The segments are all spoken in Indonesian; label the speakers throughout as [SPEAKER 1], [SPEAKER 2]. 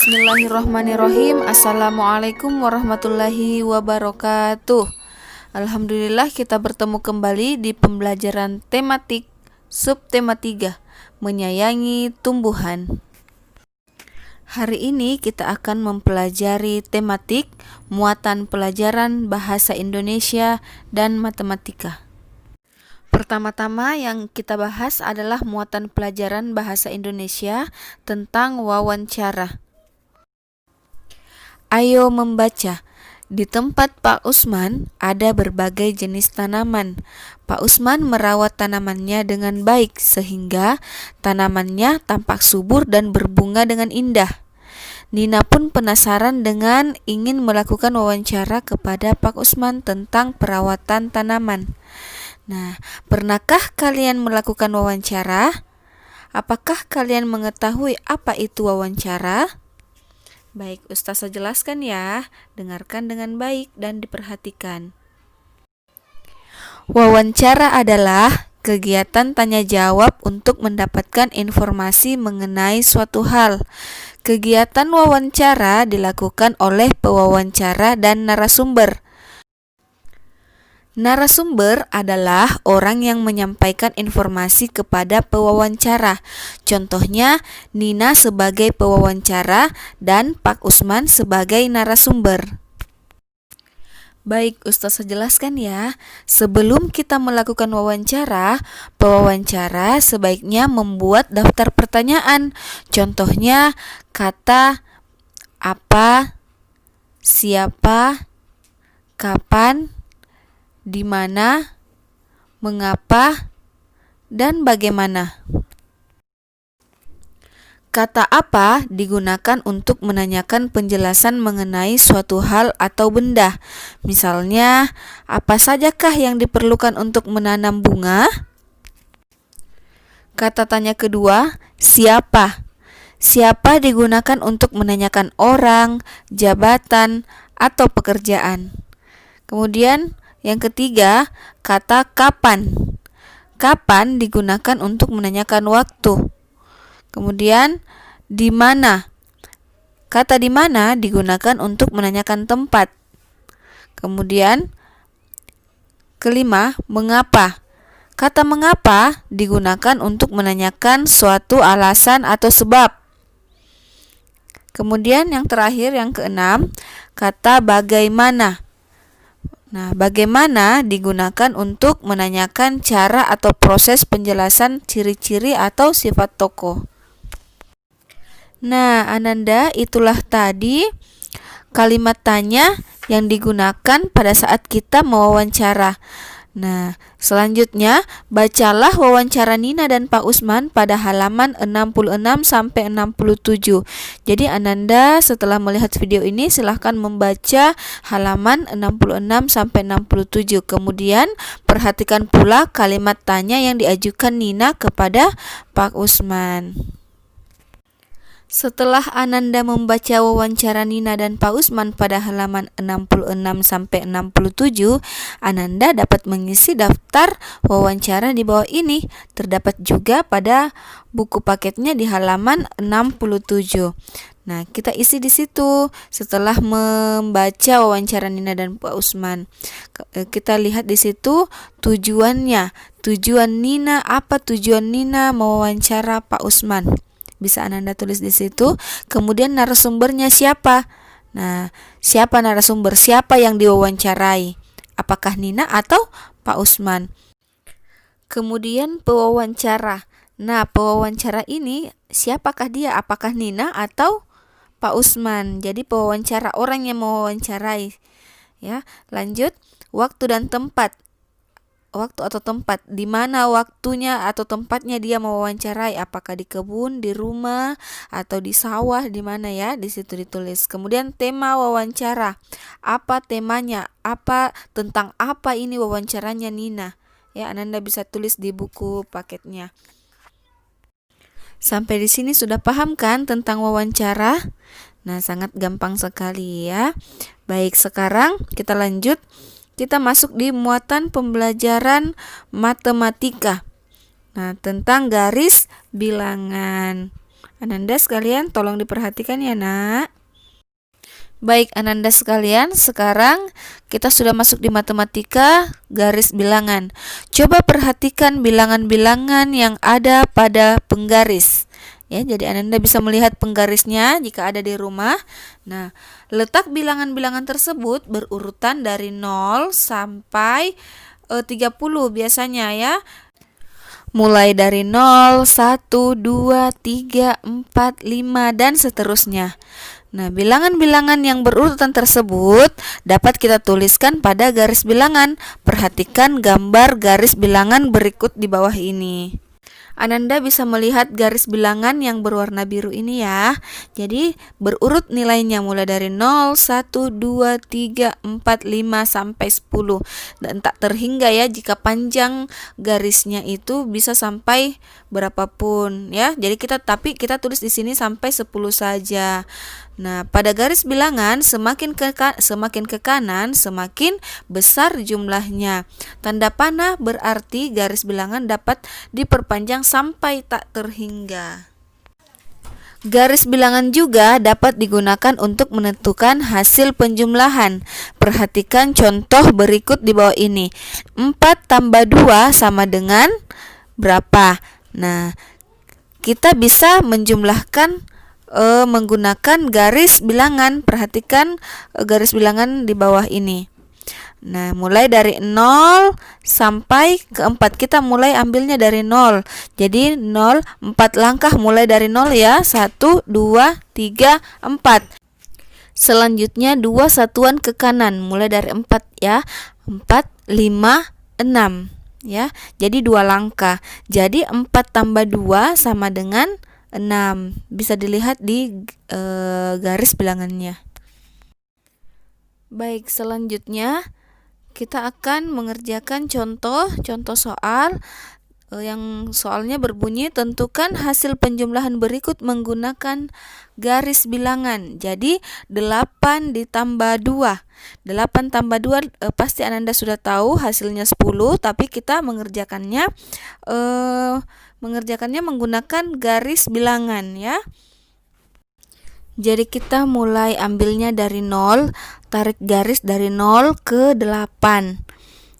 [SPEAKER 1] Bismillahirrahmanirrahim. Assalamualaikum warahmatullahi wabarakatuh. Alhamdulillah kita bertemu kembali di pembelajaran tematik subtema 3, menyayangi tumbuhan. Hari ini kita akan mempelajari tematik muatan pelajaran bahasa Indonesia dan matematika. Pertama-tama yang kita bahas adalah muatan pelajaran bahasa Indonesia tentang wawancara. Ayo membaca. Di tempat Pak Usman ada berbagai jenis tanaman. Pak Usman merawat tanamannya dengan baik sehingga tanamannya tampak subur dan berbunga dengan indah. Nina pun penasaran dengan ingin melakukan wawancara kepada Pak Usman tentang perawatan tanaman. Nah, pernahkah kalian melakukan wawancara? Apakah kalian mengetahui apa itu wawancara? Baik, Ustazah jelaskan ya. Dengarkan dengan baik dan diperhatikan. Wawancara adalah kegiatan tanya jawab untuk mendapatkan informasi mengenai suatu hal. Kegiatan wawancara dilakukan oleh pewawancara dan narasumber. Narasumber adalah orang yang menyampaikan informasi kepada pewawancara. Contohnya, Nina sebagai pewawancara dan Pak Usman sebagai narasumber. Baik, Ustazah jelaskan ya. Sebelum kita melakukan wawancara, pewawancara sebaiknya membuat daftar pertanyaan. Contohnya, kata apa, siapa, kapan, di mana, mengapa, dan bagaimana. Kata apa digunakan untuk menanyakan penjelasan mengenai suatu hal atau benda. Misalnya, apa sajakah yang diperlukan untuk menanam bunga? Kata tanya kedua, siapa? Siapa digunakan untuk menanyakan orang, jabatan, atau pekerjaan. Kemudian, yang ketiga, kata kapan. Kapan digunakan untuk menanyakan waktu. Kemudian, di mana. Kata di mana digunakan untuk menanyakan tempat. Kemudian, kelima, mengapa. Kata mengapa digunakan untuk menanyakan suatu alasan atau sebab. Kemudian yang terakhir, yang keenam, kata bagaimana. Nah, bagaimana digunakan untuk menanyakan cara atau proses penjelasan ciri-ciri atau sifat tokoh. Nah, Ananda, itulah tadi kalimat tanya yang digunakan pada saat kita mewawancara. Nah, selanjutnya bacalah wawancara Nina dan Pak Usman pada halaman 66-67. Jadi Ananda setelah melihat video ini silahkan membaca halaman 66-67. Kemudian perhatikan pula kalimat tanya yang diajukan Nina kepada Pak Usman. Setelah Ananda membaca wawancara Nina dan Pak Usman pada halaman 66-67, Ananda dapat mengisi daftar wawancara di bawah ini. Terdapat juga pada buku paketnya di halaman 67. Nah, kita isi di situ setelah membaca wawancara Nina dan Pak Usman. Kita lihat di situ tujuannya. Tujuan Nina, apa tujuan Nina mewawancara Pak Usman? Bisa Ananda tulis di situ. Kemudian narasumbernya siapa? Nah, siapa narasumber? Siapa yang diwawancarai? Apakah Nina atau Pak Usman? Kemudian pewawancara. Nah, pewawancara ini siapakah dia? Apakah Nina atau Pak Usman? Jadi pewawancara, orang yang mewawancarai. Ya, lanjut. Waktu dan tempat. Waktu atau tempat, di mana waktunya atau tempatnya dia mewawancarai, apakah di kebun, di rumah, atau di sawah, di mana ya, di situ ditulis. Kemudian tema wawancara, apa temanya, apa tentang apa ini wawancaranya Nina. Ya, Ananda bisa tulis di buku paketnya. Sampai di sini sudah paham kan tentang wawancara? Nah, sangat gampang sekali ya. Baik, sekarang kita lanjut. Kita masuk di muatan pembelajaran matematika. Nah, tentang garis bilangan. Ananda sekalian tolong diperhatikan ya nak. Baik Ananda sekalian, sekarang kita sudah masuk di matematika garis bilangan. Coba perhatikan bilangan-bilangan yang ada pada penggaris. Ya, jadi Ananda bisa melihat penggarisnya jika ada di rumah. Nah, letak bilangan-bilangan tersebut berurutan dari 0 sampai 30 biasanya ya. Mulai dari 0, 1, 2, 3, 4, 5, dan seterusnya. Nah, bilangan-bilangan yang berurutan tersebut dapat kita tuliskan pada garis bilangan. Perhatikan gambar garis bilangan berikut di bawah ini. Ananda bisa melihat garis bilangan yang berwarna biru ini ya. Jadi berurut nilainya mulai dari 0, 1, 2, 3, 4, 5 sampai 10. Dan tak terhingga ya, jika panjang garisnya itu bisa sampai berapapun ya. Jadi kita tulis di sini sampai 10 saja. Nah, pada garis bilangan semakin ke kanan semakin besar jumlahnya. Tanda panah berarti garis bilangan dapat diperpanjang sampai tak terhingga. Garis bilangan juga dapat digunakan untuk menentukan hasil penjumlahan. Perhatikan contoh berikut di bawah ini. 4 tambah 2 sama dengan berapa? Nah, kita bisa menjumlahkan menggunakan garis bilangan. Perhatikan garis bilangan di bawah ini. Nah, mulai dari 0 sampai ke 4. Kita mulai ambilnya dari 0. Jadi 0, 4 langkah mulai dari 0 ya. 1, 2, 3, 4. Selanjutnya 2 satuan ke kanan mulai dari 4 ya. 4, 5, 6 ya. Jadi 2 langkah. Jadi 4 tambah 2 sama dengan 6. Bisa dilihat di garis bilangannya. Baik, selanjutnya kita akan mengerjakan contoh soal yang soalnya berbunyi tentukan hasil penjumlahan berikut menggunakan garis bilangan. Jadi 8 ditambah 2. 8 tambah 2 pasti Ananda sudah tahu hasilnya 10, tapi kita mengerjakannya menggunakan garis bilangan ya. Jadi kita mulai ambilnya dari 0, tarik garis dari 0 ke 8.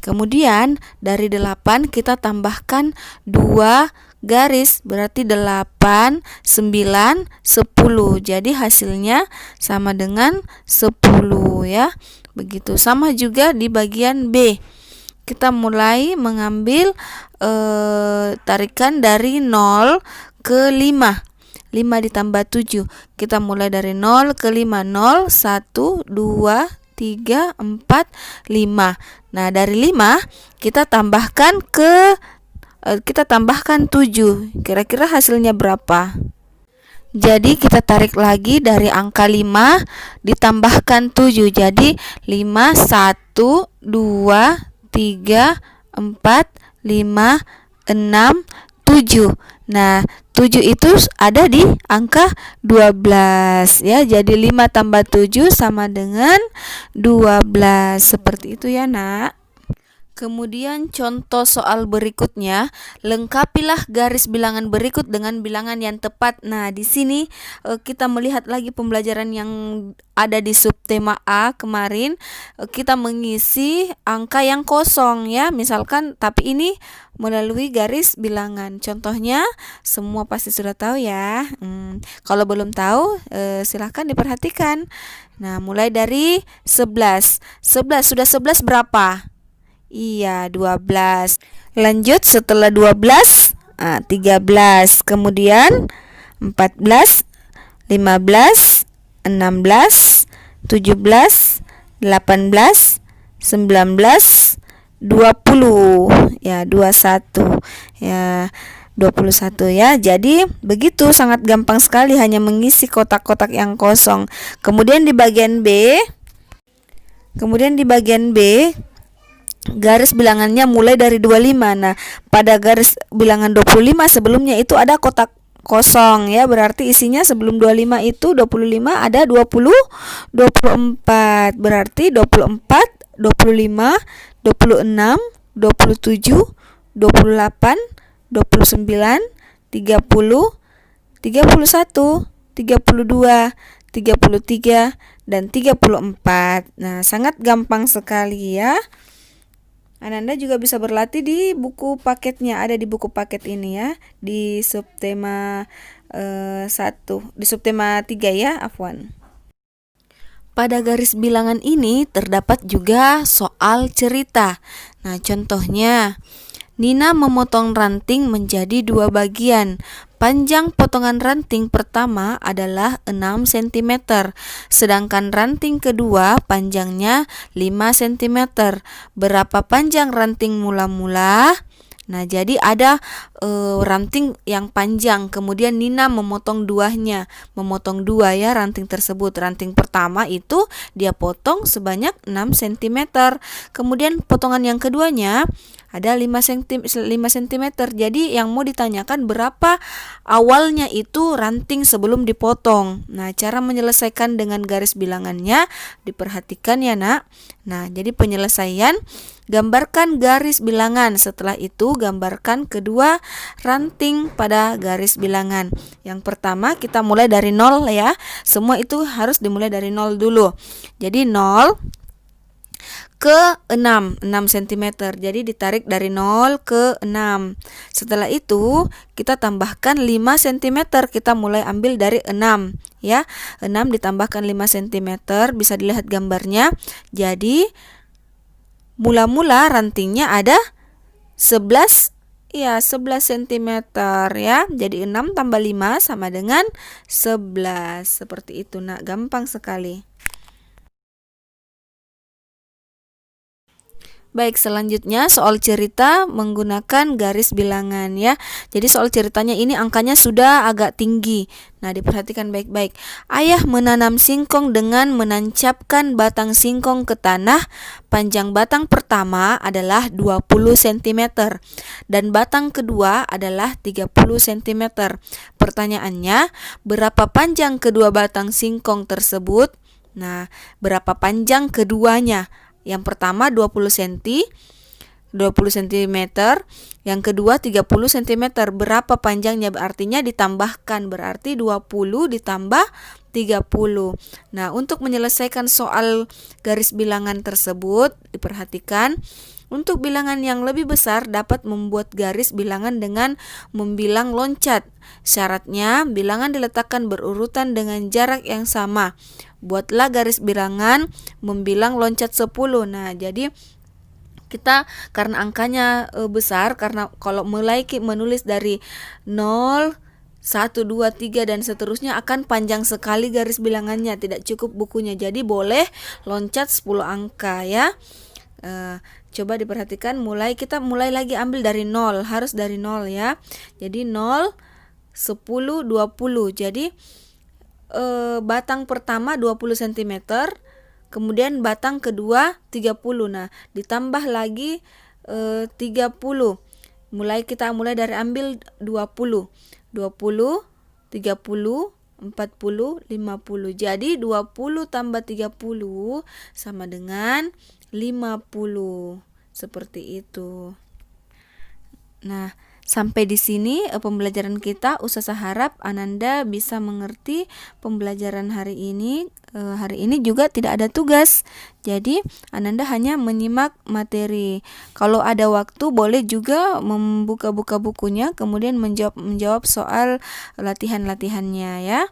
[SPEAKER 1] Kemudian dari 8 kita tambahkan 2 garis, berarti 8, 9, 10. Jadi hasilnya sama dengan 10 ya. Begitu. Sama juga di bagian B. Kita mulai mengambil tarikan dari 0 ke 5. 5 ditambah 7. Kita mulai dari 0 ke 5. 0, 1, 2, 3, 4, 5. Nah, dari 5 kita tambahkan 7. Kira-kira hasilnya berapa? Jadi kita tarik lagi dari angka 5 ditambahkan 7. Jadi 5, 1, 2, 3, 4, 5, 6, 7. Nah, 7 itu ada di angka 12 ya. Jadi 5 tambah 7 sama dengan 12. Seperti itu ya, Nak. Kemudian contoh soal berikutnya, lengkapilah garis bilangan berikut dengan bilangan yang tepat. Nah, di sini kita melihat lagi pembelajaran yang ada di subtema A kemarin. Kita mengisi angka yang kosong ya, misalkan, tapi ini melalui garis bilangan. Contohnya semua pasti sudah tahu ya. Kalau belum tahu, silahkan diperhatikan. Nah, mulai dari 11. Sudah 11 berapa? Iya, 12. Lanjut setelah 12, 13. Kemudian 14, 15, 16, 17, 18, 19, 20. Ya, 21. Ya, 21 ya. Jadi begitu, sangat gampang sekali, hanya mengisi kotak-kotak yang kosong. Kemudian di bagian B, garis bilangannya mulai dari 25. Nah, pada garis bilangan 25 sebelumnya itu ada kotak kosong ya, berarti isinya sebelum 25 itu 25 ada 20, 24. Berarti 24, 25, 26, 27, 28, 29, 30, 31, 32, 33, dan 34. Nah, sangat gampang sekali ya. Ananda juga bisa berlatih di buku paketnya, ada di buku paket ini ya, di subtema 1, di subtema 3 ya, afwan. Pada garis bilangan ini terdapat juga soal cerita. Nah, contohnya, Nina memotong ranting menjadi 2 bagian. Panjang potongan ranting pertama adalah 6 cm, sedangkan ranting kedua panjangnya 5 cm. Berapa panjang ranting mula-mula? Nah, jadi ada ranting yang panjang, kemudian Nina memotong memotong 2 ya ranting tersebut. Ranting pertama itu dia potong sebanyak 6 cm. Kemudian potongan yang keduanya ada 5 cm. Jadi yang mau ditanyakan berapa awalnya itu ranting sebelum dipotong. Nah, cara menyelesaikan dengan garis bilangannya diperhatikan ya, Nak. Nah, jadi penyelesaian, gambarkan garis bilangan. Setelah itu gambarkan kedua ranting pada garis bilangan. Yang pertama kita mulai dari 0 ya. Semua itu harus dimulai dari 0 dulu. Jadi 0 ke 6 cm. Jadi ditarik dari 0 ke 6. Setelah itu kita tambahkan 5 cm. Kita mulai ambil dari 6 ya. 6 ditambahkan 5 cm, bisa dilihat gambarnya. Jadi mula-mula rantingnya ada 11 cm ya. Jadi 6 tambah 5 sama dengan 11. Seperti itu, Nak. Gampang sekali. Baik, selanjutnya soal cerita menggunakan garis bilangan ya. Jadi soal ceritanya ini angkanya sudah agak tinggi. Nah, diperhatikan baik-baik. Ayah menanam singkong dengan menancapkan batang singkong ke tanah. Panjang batang pertama adalah 20 cm dan batang kedua adalah 30 cm. Pertanyaannya, berapa panjang kedua batang singkong tersebut? Nah, berapa panjang keduanya? Yang pertama 20 cm, yang kedua 30 cm. Berapa panjangnya? Artinya ditambahkan, berarti 20 ditambah 30. Nah, untuk menyelesaikan soal garis bilangan tersebut, diperhatikan, untuk bilangan yang lebih besar dapat membuat garis bilangan dengan membilang loncat. Syaratnya, bilangan diletakkan berurutan dengan jarak yang sama. Buatlah garis bilangan membilang loncat 10. Nah, jadi kita karena angkanya besar, karena kalau mulai menulis dari 0, 1, 2, 3 dan seterusnya akan panjang sekali garis bilangannya, tidak cukup bukunya. Jadi boleh loncat 10 angka ya. Coba diperhatikan, kita mulai lagi ambil dari 0, harus dari 0 ya. Jadi 0, 10, 20. Jadi batang pertama 20 cm, kemudian batang kedua 30. Nah, ditambah lagi 30. Kita mulai dari ambil 20, 30, 40, 50. Jadi 20 tambah 30 sama dengan 50. Seperti itu. Nah, sampai di sini pembelajaran kita. Usaha harap Ananda bisa mengerti pembelajaran hari ini. Hari ini juga tidak ada tugas. Jadi Ananda hanya menyimak materi. Kalau ada waktu boleh juga membuka-buka bukunya, kemudian menjawab soal latihan-latihannya ya.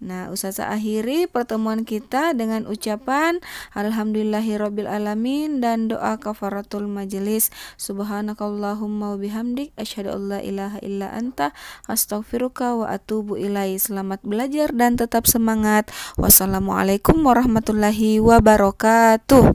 [SPEAKER 1] Nah, Ustazah akhiri pertemuan kita dengan ucapan Alhamdulillahirabbil alamin dan doa kafaratul majelis. Subhanakallahumma wa bihamdik asyhadu an la ilaha illa anta astaghfiruka wa atubu ilaihi. Selamat belajar dan tetap semangat. Wassalamualaikum warahmatullahi wabarakatuh.